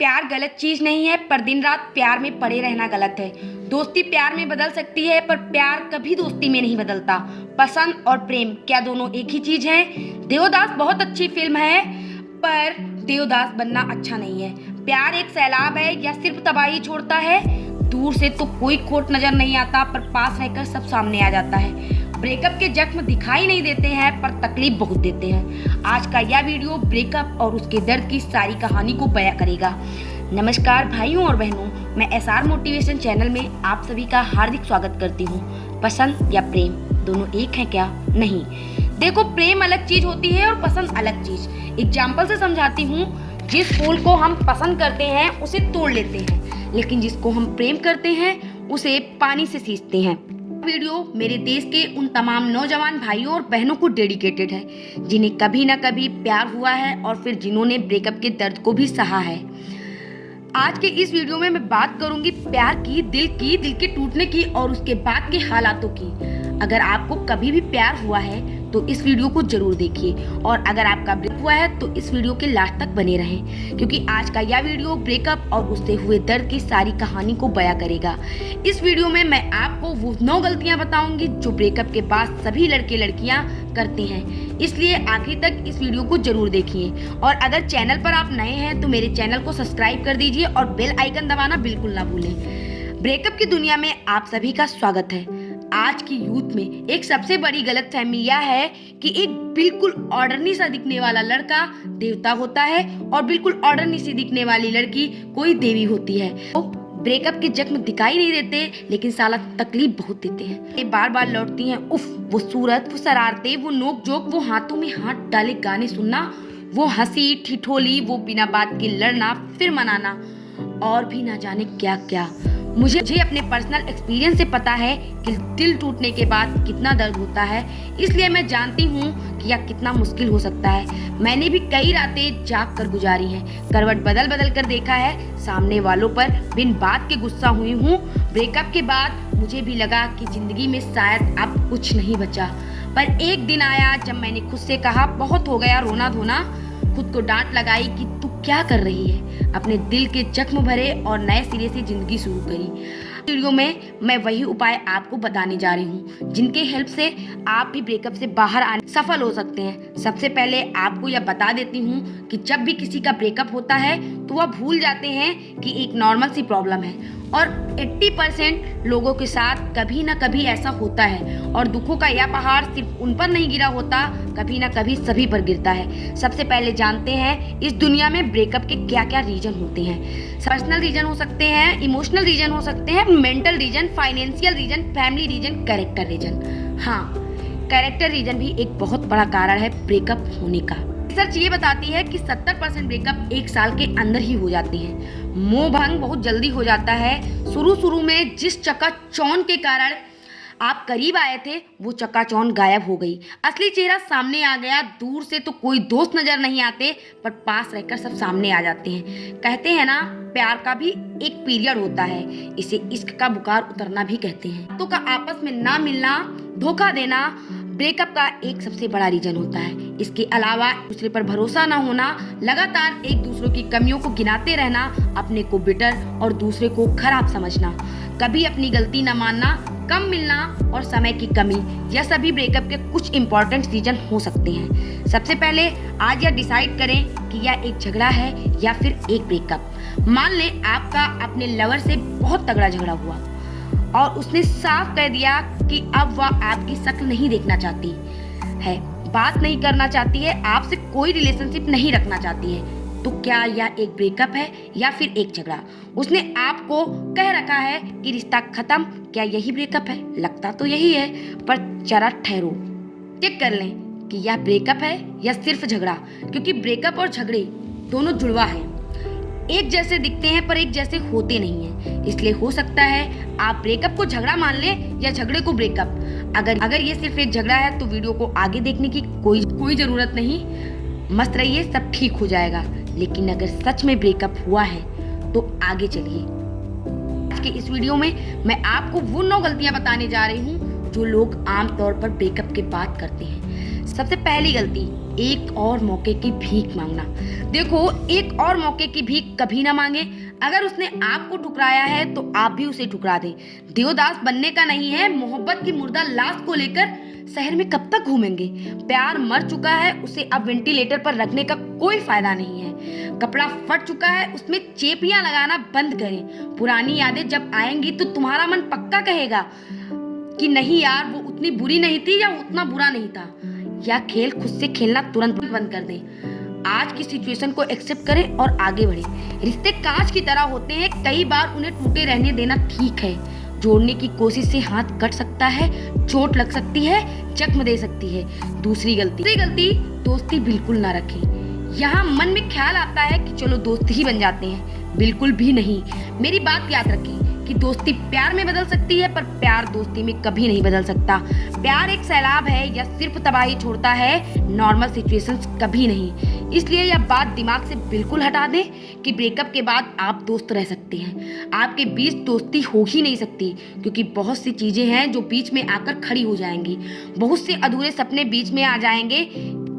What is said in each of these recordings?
प्यार गलत चीज नहीं है, पर दिन रात प्यार में पड़े रहना गलत है। दोस्ती प्यार में बदल सकती है, पर प्यार कभी दोस्ती में नहीं बदलता। पसंद और प्रेम क्या दोनों एक ही चीज है? देवदास बहुत अच्छी फिल्म है, पर देवदास बनना अच्छा नहीं है। प्यार एक सैलाब है या सिर्फ तबाही छोड़ता है? दूर से तो कोई खोट नजर नहीं आता, पर पास रहकर सब सामने आ जाता है। ब्रेकअप के जख्म दिखाई नहीं देते हैं, पर तकलीफ बहुत देते हैं। आज का यह वीडियो ब्रेकअप और उसके दर्द की सारी कहानी को बयां करेगा। नमस्कार भाइयों और बहनों, मैं एसआर मोटिवेशन चैनल में आप सभी का हार्दिक स्वागत करती हूँ। पसंद या प्रेम दोनों एक हैं क्या? नहीं। देखो, प्रेम अलग चीज होती है और पसंद अलग चीज। एग्जाम्पल से समझाती हूँ। जिस फूल को हम पसंद करते हैं उसे तोड़ लेते हैं, लेकिन जिसको हम प्रेम करते हैं उसे पानी से सींचते हैं। वीडियो मेरे देश के उन तमाम नौजवान भाइयों और बहनों को डेडिकेटेड है जिन्हें कभी ना कभी प्यार हुआ है और फिर जिन्होंने ब्रेकअप के दर्द को भी सहा है। आज के इस वीडियो में मैं बात करूंगी प्यार की, दिल के टूटने की और उसके बाद के हालातों की। अगर आपको कभी भी प्यार हुआ है तो इस वीडियो को जरूर देखिए, और अगर आपका ब्रेकअप हुआ है तो इस वीडियो के लास्ट तक बने रहें, क्योंकि आज का यह वीडियो ब्रेकअप और उससे हुए दर्द की सारी कहानी को बयां करेगा। इस वीडियो में मैं आपको वो 9 गलतियां बताऊंगी जो ब्रेकअप के बाद सभी लड़के लड़कियां करते हैं, इसलिए आखिर तक इस वीडियो को जरूर देखिए। और अगर चैनल पर आप नए हैं तो मेरे चैनल को सब्सक्राइब कर दीजिए और बेल आइकन दबाना बिल्कुल ना भूलें। ब्रेकअप की दुनिया में आप सभी का स्वागत है। आज की यूथ में एक सबसे बड़ी गलतफहमी यह है कि एक बिल्कुल ऑर्डनरी सा दिखने वाला लड़का देवता होता है और बिल्कुल ऑर्डनरी सी दिखने वाली लड़की कोई देवी होती है। तो ब्रेकअप के जख्म दिखाई नहीं देते, लेकिन साला तकलीफ बहुत देते हैं। ये बार बार लौटती हैं। उफ, वो सूरत, वो शरारतें, वो नोक झोंक, वो हाथों में हाथ डाले गाने सुनना, वो हंसी ठिठोली, वो बिना बात के लड़ना फिर मनाना, और भी ना जाने क्या क्या। मुझे अपने पर्सनल एक्सपीरियंस से पता है कि दिल टूटने के बाद कितना दर्द होता है, इसलिए मैं जानती हूँ कि यह कितना मुश्किल हो सकता है। मैंने भी कई रातें जाग कर गुजारी हैं, करवट बदल बदल कर देखा है, सामने वालों पर बिन बात के गुस्सा हुई हूँ। ब्रेकअप के बाद मुझे भी लगा कि जिंदगी में शायद अब कुछ नहीं बचा, पर एक दिन आया जब मैंने खुद से कहा बहुत हो गया रोना धोना। खुद को डांट लगाई कि तू क्या कर रही है, अपने दिल के जख्म भरे और नए सिरे से जिंदगी शुरू करी। वीडियो में मैं वही उपाय आपको बताने जा रही हूँ जिनके हेल्प से आप भी ब्रेकअप से बाहर आने सफल हो सकते हैं। सबसे पहले आपको यह बता देती हूँ कि जब भी किसी का ब्रेकअप होता है तो वह भूल जाते हैं कि एक नॉर्मल सी प्रॉब्लम है, और 80% लोगों के साथ कभी ना कभी ऐसा होता है। और दुखों का यह पहाड़ सिर्फ उन पर नहीं गिरा होता, कभी ना कभी सभी पर गिरता है। सबसे पहले जानते हैं इस दुनिया में ब्रेकअप के क्या क्या रीजन होते हैं। पर्सनल रीजन हो सकते हैं, इमोशनल रीजन हो सकते हैं, mental reason, financial reason, family reason, character reason. हाँ, कैरेक्टर रीजन भी एक बहुत बड़ा कारण है ब्रेकअप होने का। रिसर्च ये बताती है कि 70% ब्रेकअप 1 साल के अंदर ही हो जाते हैं। मोह भंग बहुत जल्दी हो जाता है। शुरू में जिस चकाचौंध के कारण आप करीब आए थे वो चकाचौंध गायब हो गई, असली चेहरा सामने आ गया। दूर से तो कोई दोस्त नजर नहीं आते, पर पास रहकर सब सामने आ जाते हैं। कहते हैं ना, प्यार का भी एक पीरियड होता है, इसे इश्क का बुखार उतरना भी कहते हैं। तो का आपस में ना मिलना, धोखा देना ब्रेकअप का एक सबसे बड़ा रीजन होता है। इसके अलावा दूसरे पर भरोसा न होना, लगातार एक दूसरे की कमियों को गिनाते रहना, अपने को बिटर और दूसरे को खराब समझना, कभी अपनी गलती न मानना, कम मिलना और समय की कमी, यह सभी ब्रेकअप के कुछ इंपॉर्टेंट रीजन हो सकते हैं। सबसे पहले आज यह डिसाइड करें कि यह एक झगड़ा है या फिर एक ब्रेकअप। मान लें आपका अपने लवर से बहुत तगड़ा झगड़ा हुआ और उसने साफ कह दिया कि अब वह आपकी शक्ल नहीं देखना चाहती है, बात नहीं करना चाहती है, आपसे कोई रिलेशनशिप नहीं रखना चाहती है। तो क्या यह एक ब्रेकअप है या फिर एक झगड़ा? उसने आपको कह रखा है कि रिश्ता खत्म, क्या यही ब्रेकअप है? लगता तो यही है, पर जरा ठहरो, चेक कर लें कि यह ब्रेकअप है या सिर्फ झगड़ा, क्योंकि ब्रेकअप और झगड़े दोनों जुड़वा हैं, एक जैसे दिखते हैं पर एक जैसे होते नहीं हैं। इसलिए हो सकता है आप ब्रेकअप को झगड़ा मान लें या झगड़े को ब्रेकअप। अगर ये सिर्फ एक झगड़ा है तो वीडियो को आगे देखने की कोई जरूरत नहीं। मस्त रहिए, सब ठीक हो जाएगा। लेकिन अगर सच में ब्रेकअप हुआ है तो आगे चलिए। आज के इस वीडियो में मैं आपको वो 9 गलतियां बताने जा रही हूँ जो लोग आमतौर पर ब्रेकअप के बाद करते हैं। सबसे पहली गलती, एक और मौके की भीख मांगना। देखो, एक और मौके की भीख कभी ना मांगे। अगर उसने आपको ठुकराया है तो आप भी उसे ठुकरा दें। देवदास बनने का नहीं है। मोहब्बत की मुर्दा लाश को लेकर शहर में कब तक घूमेंगे? प्यार मर चुका है, उसे अब वेंटिलेटर पर रखने का कोई फायदा नहीं है। कपड़ा फट चुका है, उसमें चेपियां लगाना बंद करें। पुरानी यादें जब आएंगी तो तुम्हारा मन पक्का कहेगा कि नहीं यार, वो उतनी बुरी नहीं थी या उतना बुरा नहीं था। या खेल खुद से खेलना तुरंत बंद कर दें। आज की सिचुएशन को एक्सेप्ट करें और आगे बढ़ें। रिश्ते कांच की तरह होते हैं, कई बार उन्हें टूटे रहने देना ठीक है। जोड़ने की कोशिश से हाथ कट सकता है, चोट लग सकती है, जख्म दे सकती है। दूसरी गलती, दोस्ती बिल्कुल ना रखें। यहाँ मन में ख्याल आता है कि चलो दोस्त ही बन जाते हैं, बिल्कुल भी नहीं। मेरी बात याद रखें कि दोस्ती प्यार में बदल सकती है, पर प्यार दोस्ती में कभी नहीं बदल सकता। प्यार एक सैलाब है या सिर्फ तबाही छोड़ता है, नॉर्मल सिचुएशंस कभी नहीं। इसलिए यह बात दिमाग से बिल्कुल हटा दें कि ब्रेकअप के बाद आप दोस्त रह सकते हैं। आपके बीच दोस्ती हो ही नहीं सकती, क्योंकि बहुत सी चीजें हैं जो बीच में आकर खड़ी हो जाएंगी। बहुत से अधूरे सपने बीच में आ जाएंगे।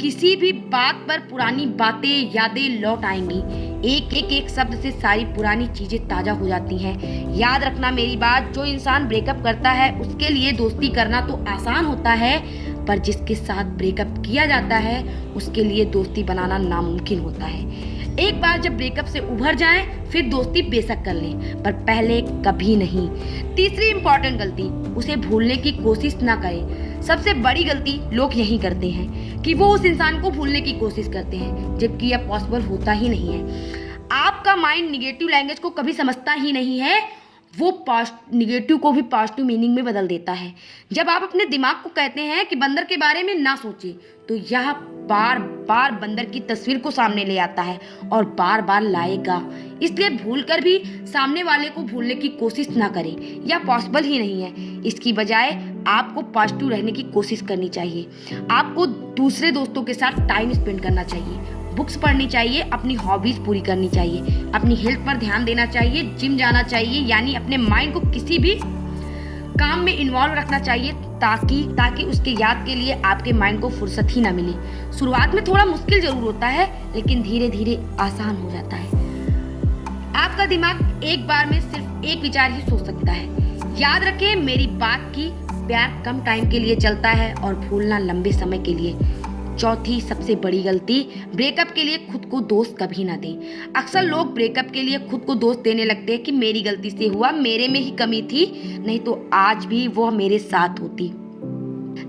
किसी भी बात पर पुरानी बातें, यादें लौट आएंगी। एक शब्द से सारी पुरानी चीजें ताजा हो जाती हैं। याद रखना मेरी बात, जो इंसान ब्रेकअप करता है उसके लिए दोस्ती करना तो आसान होता है, पर जिसके साथ ब्रेकअप किया जाता है उसके लिए दोस्ती बनाना नामुमकिन होता है। एक बार जब ब्रेकअप से उभर जाएं, फिर दोस्ती बेशक कर लें, पर पहले कभी नहीं। तीसरी इंपॉर्टेंट गलती, उसे भूलने की कोशिश ना करें। सबसे बड़ी गलती लोग यही करते हैं कि वो उस इंसान को भूलने की कोशिश करते हैं, जबकि यह पॉसिबल होता ही नहीं है। आपका माइंड निगेटिव लैंग्वेज को कभी समझता ही नहीं है। वो निगेटिव को भी पॉजिटिव मीनिंग में बदल देता है। जब आप अपने दिमाग को कहते हैं कि बंदर के बारे में ना सोचें, तो यह बार बार बंदर की तस्वीर को सामने ले आता है और बार बार लाएगा। इसलिए भूलकर भी सामने वाले को भूलने की कोशिश ना करें, यह पॉसिबल ही नहीं है। इसकी बजाय आपको पॉजिटिव रहने की कोशिश करनी चाहिए। आपको दूसरे दोस्तों के साथ टाइम स्पेंड करना चाहिए, बुक्स पढ़नी चाहिए, अपनी हॉबीज पूरी करनी चाहिए, अपनी हेल्थ पर ध्यान देना चाहिए, जिम जाना चाहिए, यानी अपने माइंड को किसी भी काम में इन्वॉल्व रखना चाहिए, ताकि उसके याद के लिए आपके माइंड को फुर्सत ही ना मिले। शुरुआत में थोड़ा मुश्किल जरूर होता है, लेकिन धीरे धीरे आसान हो जाता है। आपका दिमाग एक बार में सिर्फ एक विचार ही सोच सकता है। याद रखें मेरी बात की, प्यार कम टाइम के लिए चलता है और भूलना लंबे समय के लिए। चौथी सबसे बड़ी गलती, ब्रेकअप के लिए खुद को दोस्त कभी ना दें। अक्सर लोग ब्रेकअप के लिए खुद को दोस्त देने लगते हैं कि मेरी गलती से हुआ, मेरे में ही कमी थी, नहीं तो आज भी वो मेरे साथ होती।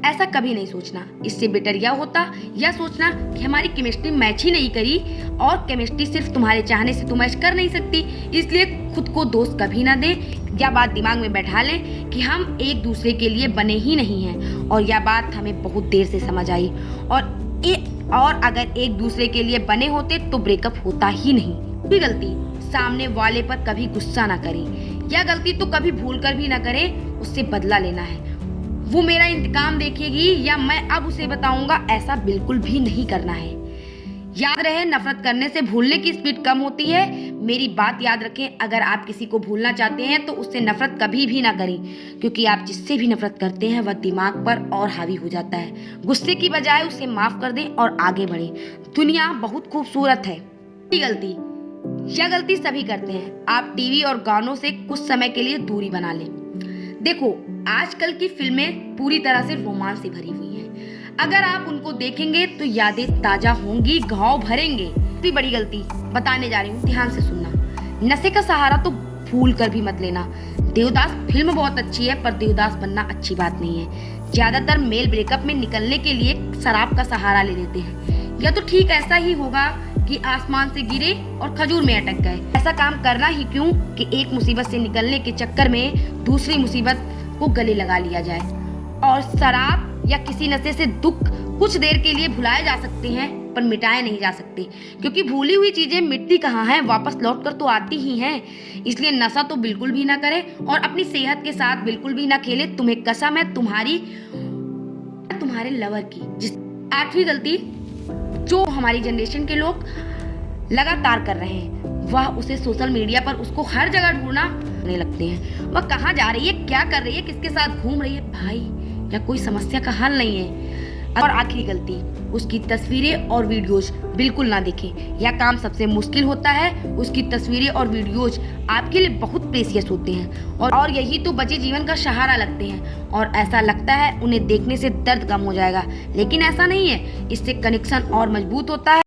ऐसा कभी नहीं सोचना। इससे बेटर यह होता यह सोचना कि हमारी केमिस्ट्री मैच ही नहीं करी, और केमिस्ट्री सिर्फ तुम्हारे चाहने से तो मैच कर नहीं सकती। इसलिए खुद को दोस्त कभी ना दें। यह बात दिमाग में बैठा लें कि हम एक दूसरे के लिए बने ही नहीं हैं, और यह बात हमें बहुत देर से समझ आई। और अगर एक दूसरे के लिए बने होते तो ब्रेकअप होता ही नहीं। भी गलती, सामने वाले पर कभी गुस्सा ना करें। यह गलती तो कभी भूल कर भी ना करें। उससे बदला लेना है। वो मेरा इंतकाम देखेगी या मैं अब उसे बताऊंगा, ऐसा बिल्कुल भी नहीं करना है। याद रहे, नफरत करने से भूलने की स्पीड कम होती है। मेरी बात याद रखें, अगर आप किसी को भूलना चाहते हैं तो उससे नफरत कभी भी ना करें, क्योंकि आप जिससे भी नफरत करते हैं वह दिमाग पर और हावी हो जाता है। गुस्से की बजाय उसे माफ कर दें और आगे बढ़ें। दुनिया बहुत खूबसूरत है। गलती, यह गलती सभी करते हैं। आप टीवी और गानों से कुछ समय के लिए दूरी बना लें। देखो, आजकल की फिल्में पूरी तरह से रोमांस से भरी हुई हैं। अगर आप उनको देखेंगे तो यादें ताजा होंगी, घाव भरेंगे। इतनी बड़ी गलती बताने जा रही हूँ, ध्यान से सुनना। नशे का सहारा तो भूल कर भी मत लेना। देवदास फिल्म बहुत अच्छी है, पर देवदास बनना अच्छी बात नहीं है। ज्यादातर मेल ब्रेकअप में निकलने के लिए शराब का सहारा ले लेते हैं। या तो ठीक ऐसा ही होगा कि आसमान से गिरे और खजूर में अटक गए। ऐसा काम करना ही क्यों कि एक मुसीबत से निकलने के चक्कर में दूसरी मुसीबत को गले लगा लिया जाए। और शराब या किसी नशे से दुख कुछ देर के लिए भुलाए जा सकते हैं, पर मिटाए नहीं जा सकते, क्योंकि भूली हुई चीजें मिटती कहाँ हैं, वापस लौट कर तो आती ही हैं। इसलिए नशा तो बिल्कुल भी ना करें और अपनी सेहत के साथ बिल्कुल भी ना खेले। तुम्हें कसम है तुम्हारे लवर की। आठवीं गलती जो हमारी जनरेशन के लोग लगातार कर रहे हैं, वह उसे सोशल मीडिया पर उसको हर जगह ढूंढने लगते हैं। वह कहाँ जा रही है, क्या कर रही है, किसके साथ घूम रही है। भाई, या कोई समस्या का हल नहीं है। और आखिरी गलती, उसकी तस्वीरें और वीडियोज बिल्कुल ना देखें। यह काम सबसे मुश्किल होता है। उसकी तस्वीरें और वीडियोज आपके लिए बहुत प्रेशियस होते हैं और यही तो बचे जीवन का सहारा लगते हैं और ऐसा लगता है उन्हें देखने से दर्द कम हो जाएगा, लेकिन ऐसा नहीं है। इससे कनेक्शन और मजबूत होता है।